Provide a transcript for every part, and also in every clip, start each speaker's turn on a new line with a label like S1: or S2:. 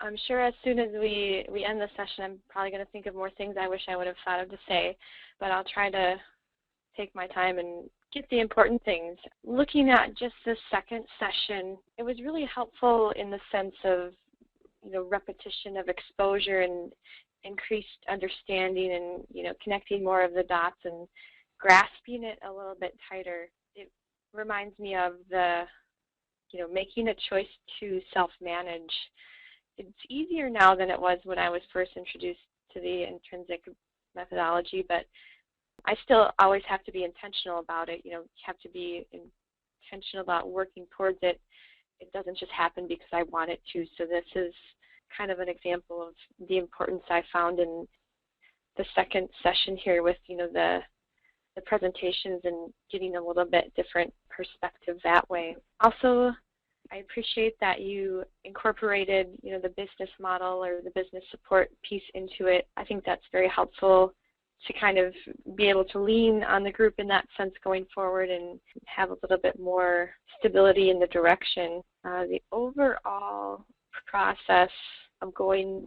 S1: I'm sure as soon as we end the session, I'm probably going to think of more things I wish I would have thought of to say, but I'll try to take my time and get the important things. Looking at just the second session, it was really helpful in the sense of, repetition of exposure and increased understanding and, connecting more of the dots and grasping it a little bit tighter. It reminds me of the, making a choice to self-manage. It's easier now than it was when I was first introduced to the intrinsic methodology, but I still always have to be intentional about it. You have to be intentional about working towards it. It doesn't just happen because I want it to. So this is kind of an example of the importance I found in the second session here with, the presentations and getting a little bit different perspective that way. Also, I appreciate that you incorporated, the business model or the business support piece into it. I think that's very helpful to kind of be able to lean on the group in that sense going forward and have a little bit more stability in the direction. The overall process of going,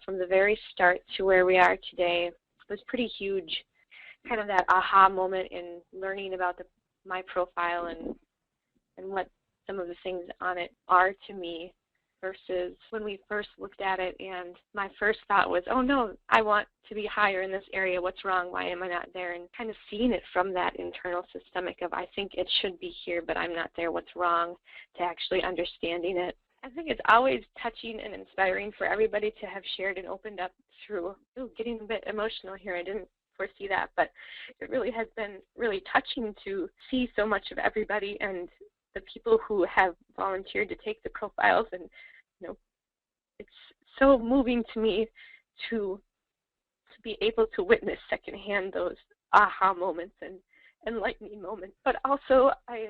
S1: from the very start to where we are today was pretty huge. Kind of that aha moment in learning about my profile and what some of the things on it are to me versus when we first looked at it and my first thought was, oh no, I want to be higher in this area. What's wrong? Why am I not there? And kind of seeing it from that internal systemic of I think it should be here, but I'm not there. What's wrong? To actually understanding it. I think it's always touching and inspiring for everybody to have shared and opened up through, getting a bit emotional here. I didn't foresee that, but it really has been really touching to see so much of everybody and the people who have volunteered to take the profiles, and it's so moving to me to be able to witness secondhand those aha moments and enlightening moments. But also, I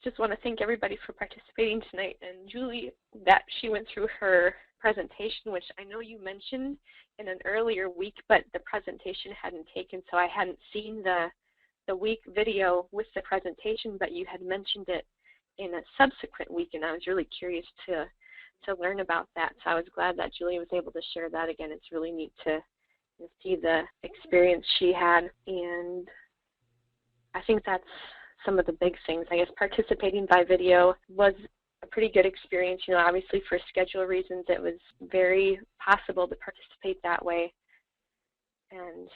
S1: just want to thank everybody for participating tonight, and Julie, that she went through her presentation, which I know you mentioned in an earlier week, but the presentation hadn't taken, so I hadn't seen the week video with the presentation, but you had mentioned it in a subsequent week, and I was really curious to learn about that. So I was glad that Julie was able to share that again. It's really neat to see the experience she had, and I think that's some of the big things. I guess participating by video was a pretty good experience. Obviously for schedule reasons, it was very possible to participate that way, and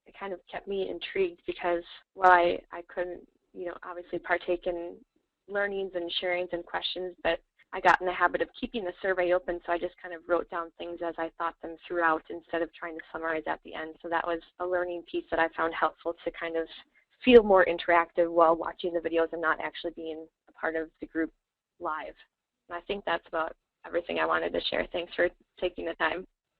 S1: it kind of kept me intrigued because while I couldn't, obviously partake in learnings and sharings and questions, but I got in the habit of keeping the survey open, so I just kind of wrote down things as I thought them throughout instead of trying to summarize at the end. So that was a learning piece that I found helpful to kind of feel more interactive while watching the videos and not actually being a part of the group live. And I think that's about everything I wanted to share. Thanks for taking the time.